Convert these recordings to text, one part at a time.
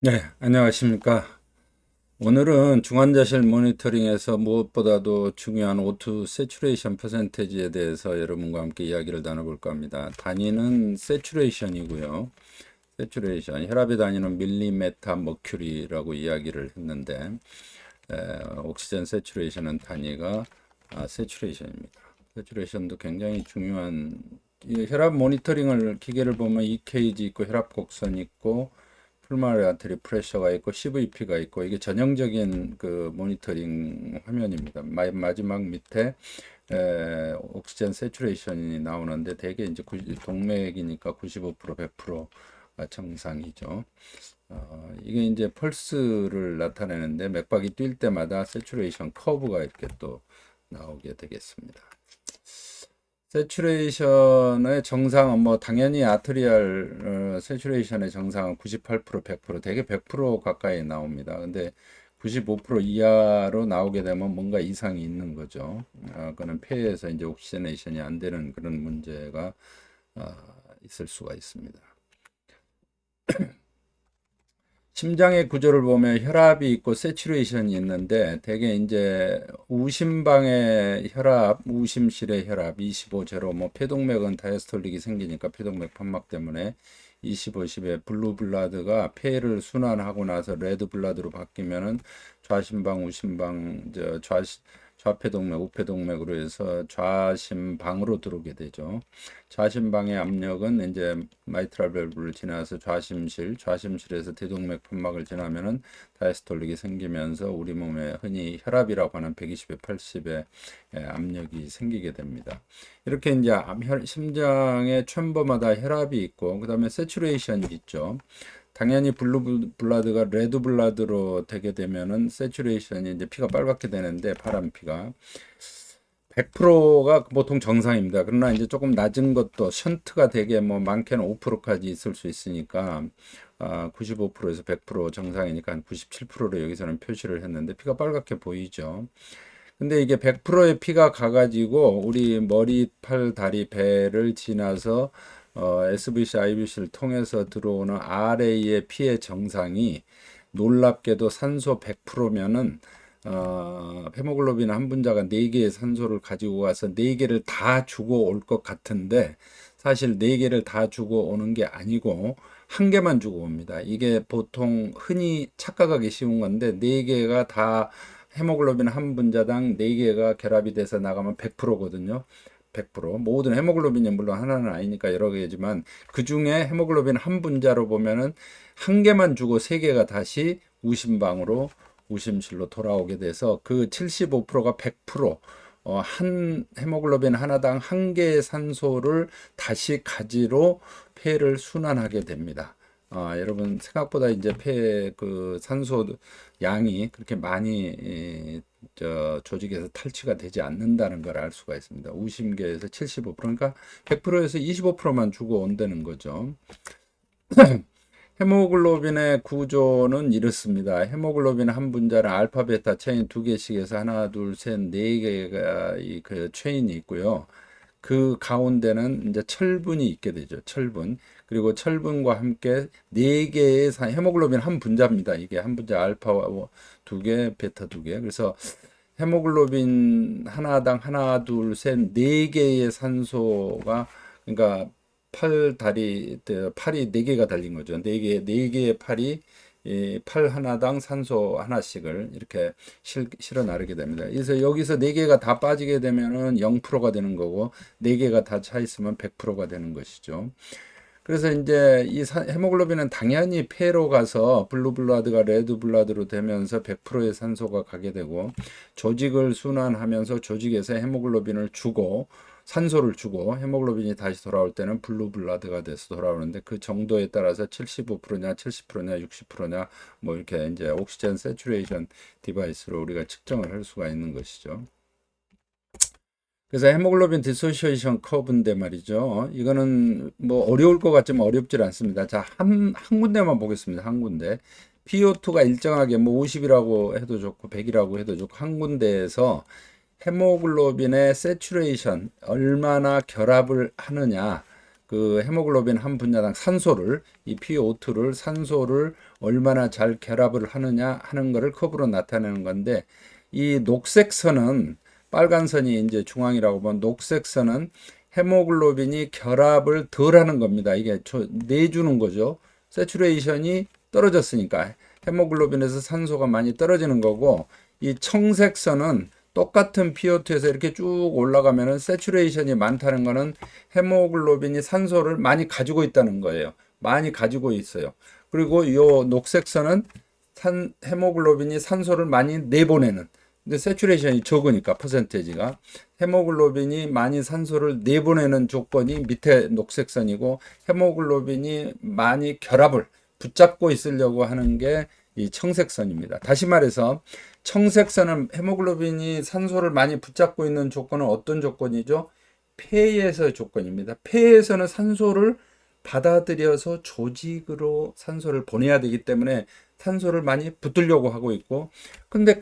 네, 안녕하십니까. 오늘은 중환자실 모니터링에서 무엇보다도 중요한 O2 세츄레이션 퍼센테지에 대해서 여러분과 함께 이야기를 나눠볼까 합니다. 단위는 세츄레이션이고요. 세츄레이션, 혈압의 단위는 밀리메타 머큐리라고 이야기를 했는데, 옥시전 세츄레이션은 단위가 세츄레이션입니다. 세츄레이션도 굉장히 중요한, 이 혈압 모니터링을 기계를 보면 EKG 있고 혈압 곡선 있고 풀마리 아테리 프레셔가 있고 CVP가 있고 이게 전형적인 그 모니터링 화면입니다. 마지막 밑에 옥시전 세츄레이션이 나오는데 대개 이제 동맥이니까 95% 100%가 정상이죠. 이게 이제 펄스를 나타내는데 맥박이 뛸 때마다 세츄레이션 커브가 이렇게 또 나오게 되겠습니다. 세츄레이션의 정상은 뭐 당연히 아트리얼 세츄레이션의 정상은 98% 100% 대개 100% 가까이 나옵니다. 근데 95% 이하로 나오게 되면 뭔가 이상이 있는 거죠. 그는 폐에서 이제 옥시저네이션이 안 되는 그런 문제가 있을 수가 있습니다. 심장의 구조를 보면 혈압이 있고 세츄레이션이 있는데 대개 이제 우심방의 혈압, 우심실의 혈압 25, 제로 뭐 폐동맥은 다이스톨릭이 생기니까 폐동맥 판막 때문에 25, 10에 블루블라드가 폐를 순환하고 나서 레드블라드로 바뀌면은 좌심방, 우심방, 좌폐동맥, 우폐동맥으로 해서 좌심방으로 들어오게 되죠. 좌심방의 압력은 이제 마이트랄 밸브를 지나서 좌심실에서 대동맥 판막을 지나면은 다이스톨릭이 생기면서 우리 몸에 흔히 혈압이라고 하는 120에 80의 압력이 생기게 됩니다. 이렇게 이제 심장의 챔버마다 혈압이 있고 그다음에 세츄레이션이 있죠. 당연히 블루블라드가 레드블라드로 되게 되면은 세츄레이션이 이제 피가 빨갛게 되는데 파란 피가 100%가 보통 정상입니다. 그러나 이제 조금 낮은 것도 션트가 되게 뭐 많게는 5%까지 있을 수 있으니까 95%에서 100% 정상이니까 한 97%로 여기서는 표시를 했는데 피가 빨갛게 보이죠. 근데 이게 100%의 피가 가가지고 우리 머리, 팔, 다리, 배를 지나서 SVC, IVC를 통해서 들어오는 RA의 피의 정상이 놀랍게도 산소 100%면은 헤모글로빈 한 분자가 4개의 산소를 가지고 가서 4개를 다 주고 올 것 같은데 사실 4개를 다 주고 오는 게 아니고 한 개만 주고 옵니다. 이게 보통 흔히 착각하기 쉬운 건데 4개가 다 헤모글로빈 한 분자당 4개가 결합이 돼서 나가면 100%거든요. 100% 모든 헤모글로빈이 물론 하나는 아니니까 여러 개지만 그 중에 헤모글로빈 한 분자로 보면은 한 개만 주고 3개가 다시 우심방으로 우심실로 돌아오게 돼서 그 75%가 100% 한 헤모글로빈 하나당 한 개의 산소를 다시 가지로 폐를 순환하게 됩니다. 여러분 생각보다 이제 폐 그 산소 양이 그렇게 많이 조직에서 탈취가 되지 않는다는 걸 알 수가 있습니다. 우심계에서 75% 그러니까 100%에서 25%만 주고 온다는 거죠. 헤모글로빈의 구조는 이렇습니다. 헤모글로빈 한 분자는 알파, 베타 체인 두 개씩에서 하나, 둘, 셋, 네 개가 그 체인이 있고요. 그 가운데는 이제 철분이 있게 되죠. 철분. 그리고 철분과 함께 네 개의 헤모글로빈 한 분자입니다. 이게 한 분자 알파 두 개, 베타 두 개. 그래서 헤모글로빈 하나당 하나, 둘, 셋, 네 개의 산소가 그러니까 팔이 네 개가 달린 거죠. 네 개의 팔이 팔 하나당 산소 하나씩을 이렇게 실어 나르게 됩니다. 그래서 여기서 네 개가 다 빠지게 되면은 0%가 되는 거고 네 개가 다 차 있으면 100%가 되는 것이죠. 그래서 이제 이 헤모글로빈은 당연히 폐로 가서 블루블라드가 레드블라드로 되면서 100%의 산소가 가게 되고 조직을 순환하면서 조직에서 헤모글로빈을 주고 산소를 주고 헤모글로빈이 다시 돌아올 때는 블루블라드가 돼서 돌아오는데 그 정도에 따라서 75%냐 70%냐 60%냐 뭐 이렇게 이제 옥시전 세츄레이션 디바이스로 우리가 측정을 할 수가 있는 것이죠. 그래서 헤모글로빈 디소시에이션 커브인데 말이죠. 이거는 뭐 어려울 것 같지만 어렵질 않습니다. 자, 한 군데만 보겠습니다. 한 군데. PO2가 일정하게 뭐 50이라고 해도 좋고 100이라고 해도 좋고 한 군데에서 헤모글로빈의 세츄레이션 얼마나 결합을 하느냐 그 헤모글로빈 한 분자당 산소를 이 PO2를 산소를 얼마나 잘 결합을 하느냐 하는 거를 커브로 나타내는 건데 이 녹색 선은 빨간 선이 이제 중앙이라고 보면 녹색 선은 헤모글로빈이 결합을 덜 하는 겁니다. 이게 내주는 거죠. 세츄레이션이 떨어졌으니까 헤모글로빈에서 산소가 많이 떨어지는 거고 이 청색 선은 똑같은 PO2에서 이렇게 쭉 올라가면은 세츄레이션이 많다는 거는 헤모글로빈이 산소를 많이 가지고 있다는 거예요. 많이 가지고 있어요. 그리고 요 녹색선은 헤모글로빈이 산소를 많이 내보내는. 근데 세츄레이션이 적으니까 퍼센테이지가 헤모글로빈이 많이 산소를 내보내는 조건이 밑에 녹색선이고 헤모글로빈이 많이 결합을 붙잡고 있으려고 하는 게 이 청색선입니다. 다시 말해서 청색선은 헤모글로빈이 산소를 많이 붙잡고 있는 조건은 어떤 조건이죠? 폐에서의 조건입니다. 폐에서는 산소를 받아들여서 조직으로 산소를 보내야 되기 때문에 산소를 많이 붙들려고 하고 있고, 근데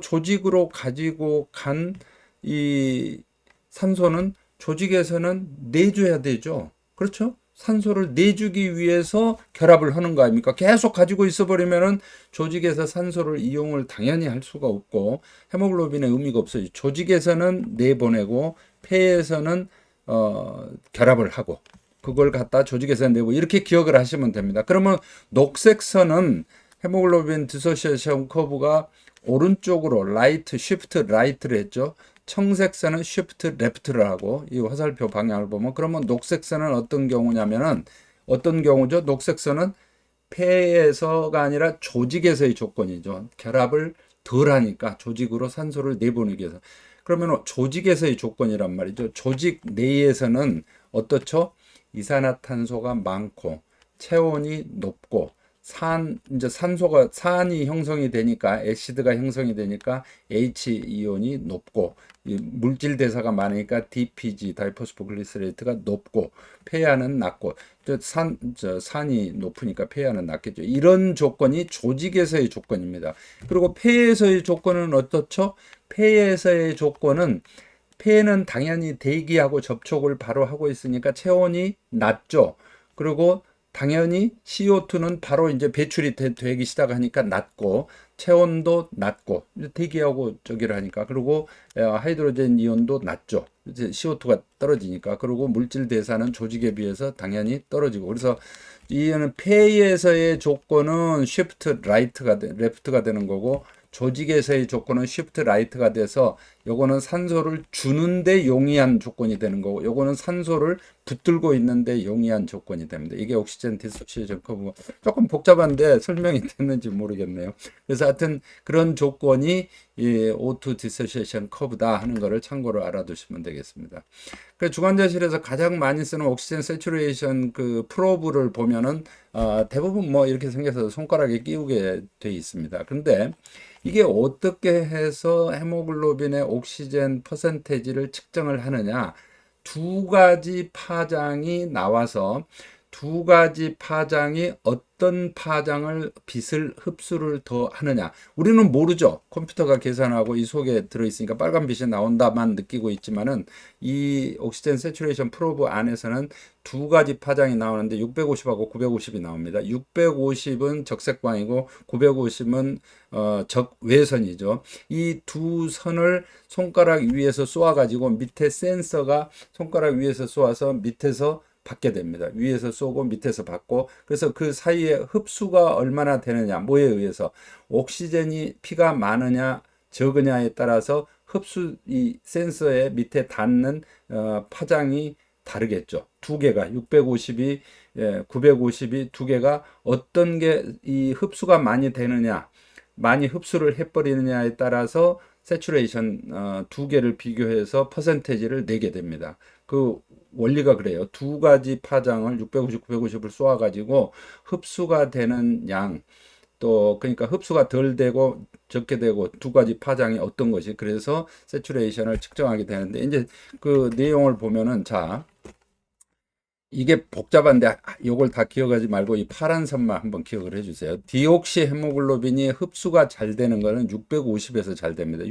조직으로 가지고 간 이 산소는 조직에서는 내줘야 되죠. 그렇죠? 산소를 내주기 위해서 결합을 하는 거 아닙니까? 계속 가지고 있어 버리면은 조직에서 산소를 이용을 당연히 할 수가 없고 헤모글로빈의 의미가 없어요. 조직에서는 내보내고 폐에서는 결합을 하고 그걸 갖다 조직에서 내고 이렇게 기억을 하시면 됩니다. 그러면 녹색 선은 헤모글로빈 디소시에이션 커브가 오른쪽으로 라이트, 쉬프트 라이트를 했죠. 청색선은 쉬프트 레프트를 하고 이 화살표 방향을 보면 그러면 녹색선은 어떤 경우냐면은 어떤 경우죠? 녹색선은 폐에서가 아니라 조직에서의 조건이죠. 결합을 덜 하니까 조직으로 산소를 내보내기 위해서. 그러면 조직에서의 조건이란 말이죠. 조직 내에서는 어떻죠? 이산화탄소가 많고 체온이 높고 이제 산이 형성이 되니까 애시드가 형성이 되니까 H 이온이 높고 물질 대사가 많으니까 DPG 다이포스포글리세레이트가 높고 폐하는 낮고 산이 높으니까 폐하는 낮겠죠. 이런 조건이 조직에서의 조건입니다. 그리고 폐에서의 조건은 어떻죠? 폐에서의 조건은 폐는 당연히 대기하고 접촉을 바로 하고 있으니까 체온이 낮죠. 그리고 당연히 CO2는 바로 이제 배출이 되기 시작하니까 낮고 체온도 낮고 대기하고 저기를 하니까 그리고 하이드로젠 이온도 낮죠. 이제 CO2가 떨어지니까 그리고 물질 대사는 조직에 비해서 당연히 떨어지고 그래서 이는 폐에서의 조건은 쉬프트 레프트가 되는 거고 조직에서의 조건은 쉬프트 라이트가 돼서 요거는 산소를 주는데 용이한 조건이 되는 거고 요거는 산소를 붙들고 있는데 용이한 조건이 됩니다. 이게 옥시젠 디소시에이션 커브가 조금 복잡한데 설명이 됐는지 모르겠네요. 그래서 하여튼 그런 조건이 이 O2 디소시에이션 커브다 하는 거를 참고로 알아두시면 되겠습니다. 그 주관자실에서 가장 많이 쓰는 옥시젠 세츄레이션 그 프로브를 보면은 대부분 뭐 이렇게 생겨서 손가락에 끼우게 돼 있습니다. 근데 이게 어떻게 해서 헤모글로빈의 옥시젠 퍼센테이지를 측정을 하느냐? 두 가지 파장이 나와서 두 가지 파장이 어떤 파장을 빛을 흡수를 더 하느냐 우리는 모르죠. 컴퓨터가 계산하고 이 속에 들어있으니까 빨간 빛이 나온다만 느끼고 있지만은 이 옥시젠 세츄레이션 프로브 안에서는 두 가지 파장이 나오는데 650하고 950이 나옵니다. 650은 적색광이고 950은 적외선이죠. 이 두 선을 손가락 위에서 쏘아 가지고 밑에 센서가 손가락 위에서 쏘아서 밑에서 받게 됩니다. 위에서 쏘고 밑에서 받고 그래서 그 사이에 흡수가 얼마나 되느냐 뭐에 의해서 옥시젠이 피가 많으냐 적으냐에 따라서 이 센서의 밑에 닿는 파장이 다르겠죠. 두 개가 650이 950이 두 개가 어떤 게 이 흡수가 많이 되느냐 많이 흡수를 해버리느냐에 따라서 세츄레이션 두 개를 비교해서 퍼센테이지를 내게 됩니다. 그 원리가 그래요. 두 가지 파장을 650, 950을 쏘아가지고 흡수가 되는 양, 또 그러니까 흡수가 덜 되고 적게 되고 두 가지 파장이 어떤 것이 그래서 세츄레이션을 측정하게 되는데 이제 그 내용을 보면은 자 이게 복잡한데 요걸 다 기억하지 말고 이 파란 선만 한번 기억을 해주세요. 디옥시 헤모글로빈이 흡수가 잘 되는 거는 650에서 잘 됩니다.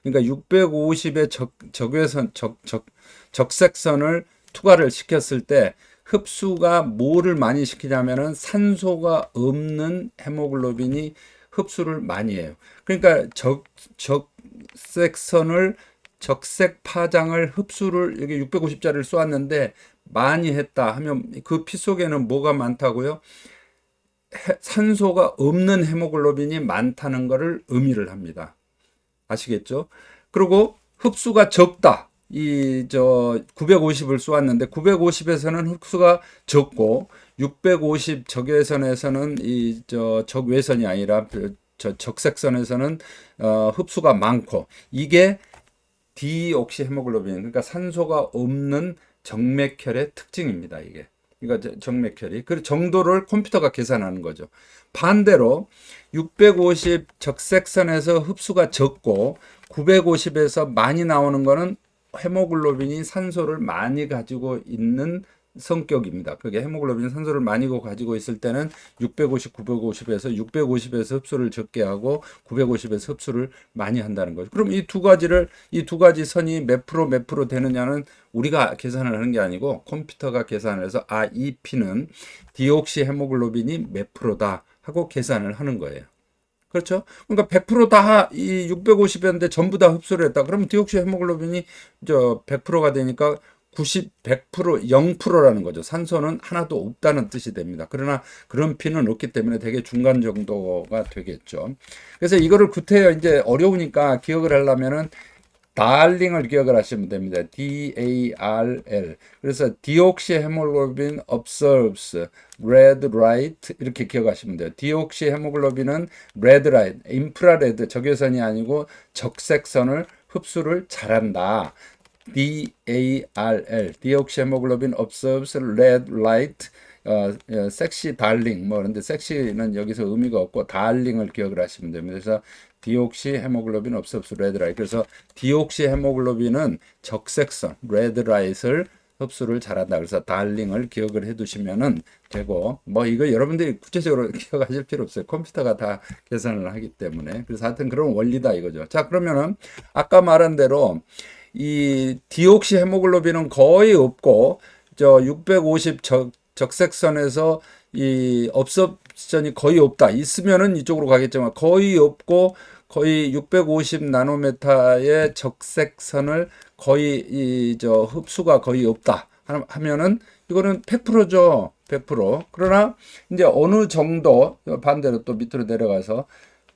그러니까 650의 적외선 적색선을 투과를 시켰을 때 흡수가 뭐를 많이 시키냐면은 산소가 없는 헤모글로빈이 흡수를 많이 해요. 그러니까 적색선을 적색 파장을 흡수를 여기 650자를 쏘았는데 많이 했다 하면 그 피 속에는 뭐가 많다고요? 산소가 없는 헤모글로빈이 많다는 것을 의미를 합니다. 아시겠죠? 그리고 흡수가 적다. 950을 쏘았는데 950에서는 흡수가 적고 650 적외선에서는 적외선이 아니라 적색선에서는 흡수가 많고 이게 디옥시 헤모글로빈 그러니까 산소가 없는 정맥혈의 특징입니다. 이게. 이거 정맥혈이 그 정도를 컴퓨터가 계산하는 거죠. 반대로 650 적색선에서 흡수가 적고 950에서 많이 나오는 거는 헤모글로빈이 산소를 많이 가지고 있는 성격입니다. 그게 헤모글로빈이 산소를 많이 가지고 있을 때는 650, 950에서 650에서 흡수를 적게 하고 950에서 흡수를 많이 한다는 거죠. 그럼 이 두 가지 선이 몇 프로 되느냐는 우리가 계산을 하는 게 아니고 컴퓨터가 계산을 해서 이 피는 디옥시 헤모글로빈이 몇 프로다 하고 계산을 하는 거예요. 그렇죠? 그러니까 100%다 이 650이었는데 전부 다 흡수를 했다. 그러면 디옥시 헤모글로빈이 100%가 되니까 100% 0%라는 거죠. 산소는 하나도 없다는 뜻이 됩니다. 그러나 그런 피는 없기 때문에 되게 중간 정도가 되겠죠. 그래서 이거를 구태여 이제 어려우니까 기억을 하려면은 달링을 기억을 하시면 됩니다. DARL. 그래서 디옥시 헤모글로빈 observes red light 이렇게 기억하시면 돼요. 디옥시 헤모글로빈은 red light, 인프라레드 적외선이 아니고 적색선을 흡수를 잘한다. DARL, 디옥시 헤모글로빈 observes red light. 섹시 달링 뭐 그런데 섹시는 여기서 의미가 없고 달링을 기억을 하시면 됩니다. 그래서 디옥시 헤모글로빈 observes red light. 그래서 디옥시 헤모글로빈은 적색선 red light을 흡수를 잘한다. 그래서 달링을 기억을 해두시면은 되고 뭐 이거 여러분들이 구체적으로 기억하실 필요 없어요. 컴퓨터가 다 계산을 하기 때문에. 그래서 하여튼 그런 원리다 이거죠. 자 그러면은 아까 말한 대로 이 디옥시 헤모글로빈은 거의 없고 650 적색선에서 이 업섭션이 거의 없다. 있으면은 이쪽으로 가겠지만 거의 없고 거의 650 나노메타의 적색선을 거의 흡수가 거의 없다 하면은 이거는 100%죠. 100%. 그러나 이제 어느 정도 반대로 또 밑으로 내려가서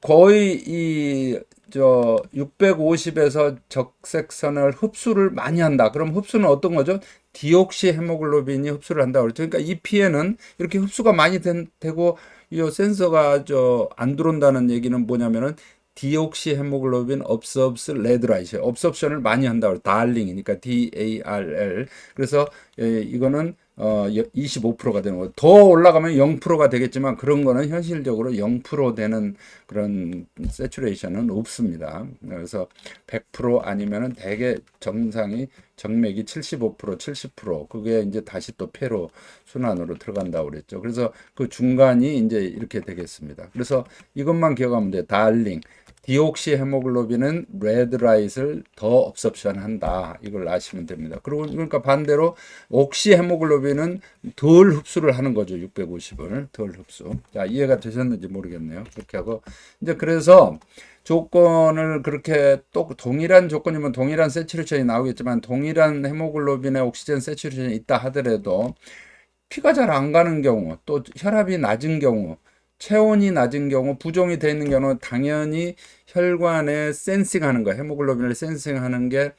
거의 650에서 적색선을 흡수를 많이 한다. 그럼 흡수는 어떤 거죠? 디옥시 헤모글로빈이 흡수를 한다고 그랬죠. 그러니까 이 피에는 이렇게 흡수가 많이 되고 이 센서가 안 들어온다는 얘기는 뭐냐면은 디옥시 헤모글로빈 observes red light. obserption을 많이 한다고 달링이니까 DARL. 그래서 이거는 25%가 되는 거예요. 더 올라가면 0%가 되겠지만 그런 거는 현실적으로 0% 되는 그런 세츄레이션은 없습니다. 그래서 100% 아니면은 대개 정상이 정맥이 75%, 70% 그게 이제 다시 또 폐로 순환으로 들어간다고 그랬죠. 그래서 그 중간이 이제 이렇게 되겠습니다. 그래서 이것만 기억하면 돼요. 달링. 디옥시 헤모글로빈은 레드라이트를 더 업섭션 한다. 이걸 아시면 됩니다. 그리고 그러니까 반대로 옥시 헤모글로빈은 덜 흡수를 하는 거죠. 650을 덜 흡수. 자, 이해가 되셨는지 모르겠네요. 그렇게 하고 이제 그래서 조건을 그렇게 또 동일한 조건이면 동일한 세츄레이션이 나오겠지만 동일한 헤모글로빈의 옥시젠 세츄레이션이 있다 하더라도 피가 잘 안 가는 경우 또 혈압이 낮은 경우 체온이 낮은 경우 부종이 되어 있는 경우는 당연히 혈관에 센싱하는 거 헤모글로빈을 센싱하는 게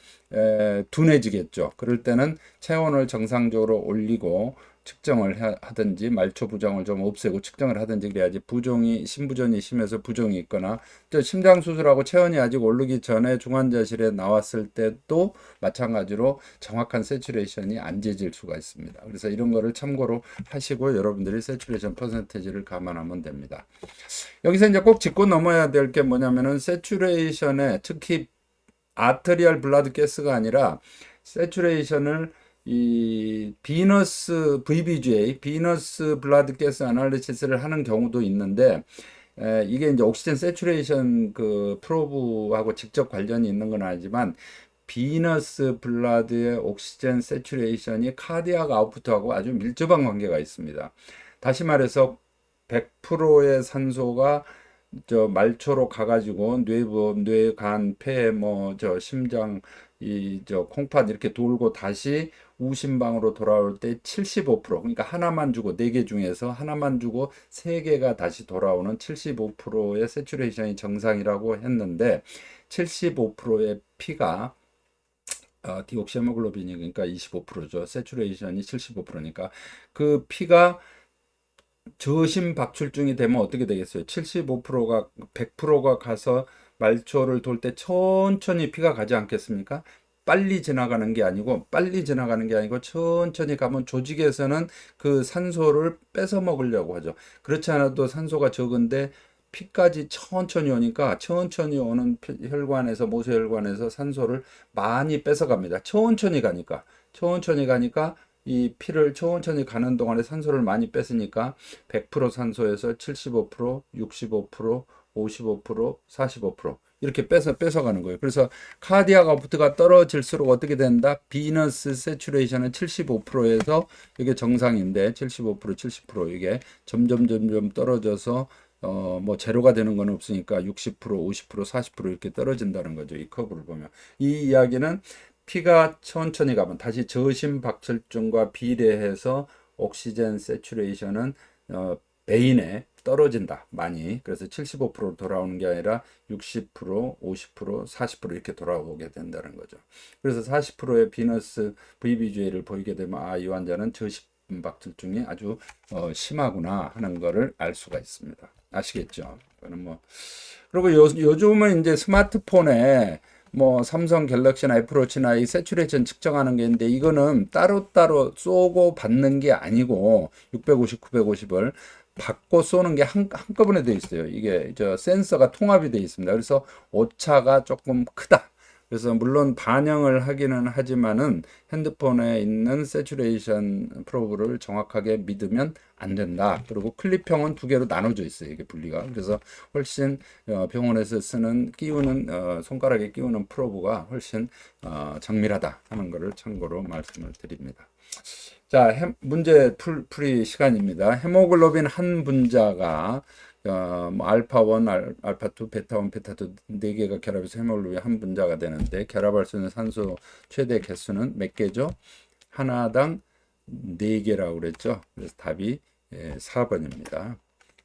둔해지겠죠. 그럴 때는 체온을 정상적으로 올리고 측정을 하든지 말초 부종을 좀 없애고 측정을 하든지 그래야지 부종이 심부전이 심해서 부종이 있거나 또 심장 수술하고 체온이 아직 오르기 전에 중환자실에 나왔을 때도 마찬가지로 정확한 세츄레이션이 안 재질 수가 있습니다. 그래서 이런 거를 참고로 하시고 여러분들이 세츄레이션 퍼센테이지를 감안하면 됩니다. 여기서 이제 꼭 짚고 넘어야 될 게 뭐냐면은 세츄레이션에 특히 아트리얼 블라드 가스가 아니라 세츄레이션을 이 비너스 VBGA 비너스 블라드 가스 아날리시스를 하는 경우도 있는데 이게 이제 옥시젠 세츄레이션 그 프로브하고 직접 관련이 있는 건 아니지만 비너스 블라드의 옥시젠 세츄레이션이 카디악 아웃풋하고 아주 밀접한 관계가 있습니다. 다시 말해서 100%의 산소가 저 말초로 가가지고 뇌부, 뇌, 간, 폐, 뭐 저 심장, 이 저 콩팥 이렇게 돌고 다시 우심방으로 돌아올 때 75%, 그러니까 하나만 주고 네 개 중에서 하나만 주고 세 개가 다시 돌아오는 75%의 세츄레이션이 정상이라고 했는데 75%의 피가 디옥시헤모글로빈이 그러니까 25%죠. 세츄레이션이 75%니까 그 피가 저심 박출증이 되면 어떻게 되겠어요? 75%가 100%가 가서 말초를 돌 때 천천히 피가 가지 않겠습니까? 빨리 지나가는 게 아니고 천천히 가면 조직에서는 그 산소를 뺏어 먹으려고 하죠. 그렇지 않아도 산소가 적은데 피까지 천천히 오니까 천천히 오는 혈관에서 모세혈관에서 산소를 많이 뺏어갑니다. 천천히 가니까 이 피를 천천히 가는 동안에 산소를 많이 뺐으니까 100% 산소에서 75%, 65%, 55%, 45% 이렇게 뺏어가는 거예요. 그래서 카디악 아웃풋가 떨어질수록 어떻게 된다? 비너스 세츄레이션은 75%에서 이게 정상인데 75%, 70% 이게 점점 떨어져서 뭐 제로가 되는 건 없으니까 60%, 50%, 40% 이렇게 떨어진다는 거죠. 이 커브를 보면. 이 이야기는 피가 천천히 가면 다시 저심 박출증과 비례해서 옥시젠 세츄레이션은 베인에 떨어진다 많이. 그래서 75% 돌아오는 게 아니라 60%, 50%, 40% 이렇게 돌아오게 된다는 거죠. 그래서 40%의 비너스 VBGA를 보이게 되면 이 환자는 저심 박출증이 아주 심하구나 하는 거를 알 수가 있습니다. 아시겠죠? 그거는 뭐 그리고 요즘은 이제 스마트폰에 뭐 삼성 갤럭시나 애플워치나 이 세츄레이션 측정하는 게 있는데 이거는 따로따로 쏘고 받는 게 아니고 650, 950을 받고 쏘는 게 한꺼번에 돼 있어요. 이게 저 센서가 통합이 돼 있습니다. 그래서 오차가 조금 크다. 그래서 물론 반영을 하기는 하지만은 핸드폰에 있는 세츄레이션 프로브를 정확하게 믿으면 안 된다. 그리고 클립형은 두 개로 나눠져 있어요. 이게 분리가. 그래서 훨씬 병원에서 쓰는 손가락에 끼우는 프로브가 훨씬 정밀하다 하는 것을 참고로 말씀을 드립니다. 자, 문제 풀이 시간입니다. 헤모글로빈 한 분자가 뭐 알파1, 알파2, 베타1, 베타2 네 개가 결합해서 헤모글로빈 한 분자가 되는데 결합할 수 있는 산소 최대 개수는 몇 개죠? 하나당 4개라고 그랬죠. 그래서 답이 4번입니다.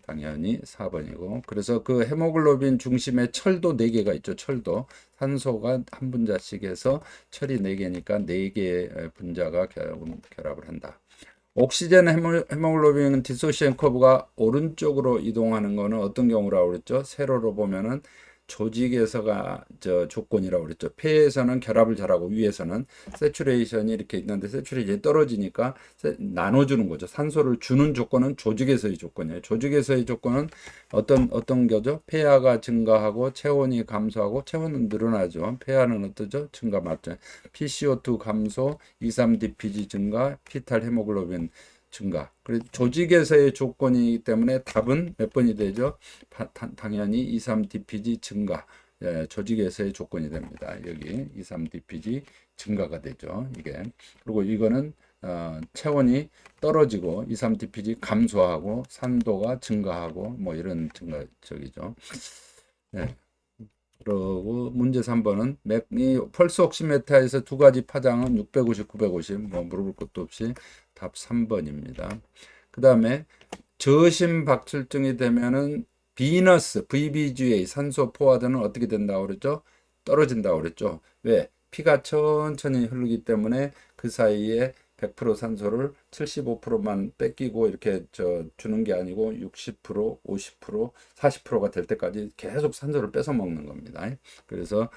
당연히 4번이고 그래서 그 헤모글로빈 중심에 철도 4개가 있죠. 철도 산소가 한 분자씩 해서 철이 4개니까 4개의 분자가 결합을 한다. 옥시젠 헤모글로빈 디소시에이션 커브가 오른쪽으로 이동하는 거는 어떤 경우라고 그랬죠? 세로로 보면은 조직에서가 저 조건이라고 그랬죠. 폐에서는 결합을 잘하고 위에서는 세츄레이션이 이렇게 있는데 세츄레이션이 떨어지니까 나눠주는 거죠. 산소를 주는 조건은 조직에서의 조건이에요. 조직에서의 조건은 어떤 거죠? 폐하가 증가하고 체온이 감소하고 체온은 늘어나죠. 폐하는 어떠죠? 증가 맞죠. PCO2 감소, 23DPG 증가, 피탈 헤모글로빈 증가. 그래서 조직에서의 조건이기 때문에 답은 몇 번이 되죠? 당연히 23DPG 증가. 예, 조직에서의 조건이 됩니다. 여기 23DPG 증가가 되죠. 이게. 그리고 이거는 체온이 떨어지고 23DPG 감소하고 산도가 증가하고 뭐 이런 저기죠. 네. 그리고 문제 3번은 이 펄스 옥시메타에서 두 가지 파장은 650, 950 뭐 물어볼 것도 없이 답 3번입니다. 그 다음에 저심 박출증이 되면은 비너스 VBGA 산소 포화도는 어떻게 된다고 그랬죠? 떨어진다고 그랬죠. 왜? 피가 천천히 흐르기 때문에 그 사이에 100% 산소를 75%만 뺏기고 이렇게 주는 게 아니고 60%, 50%, 40%가 될 때까지 계속 산소를 뺏어 먹는 겁니다. 그래서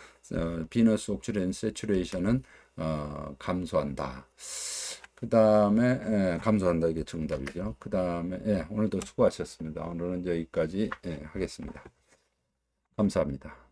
비너스 옥시젠 세츄레이션은 감소한다. 그 다음에 감소한다 이게 정답이죠. 그 다음에 오늘도 수고하셨습니다. 오늘은 여기까지 하겠습니다. 감사합니다.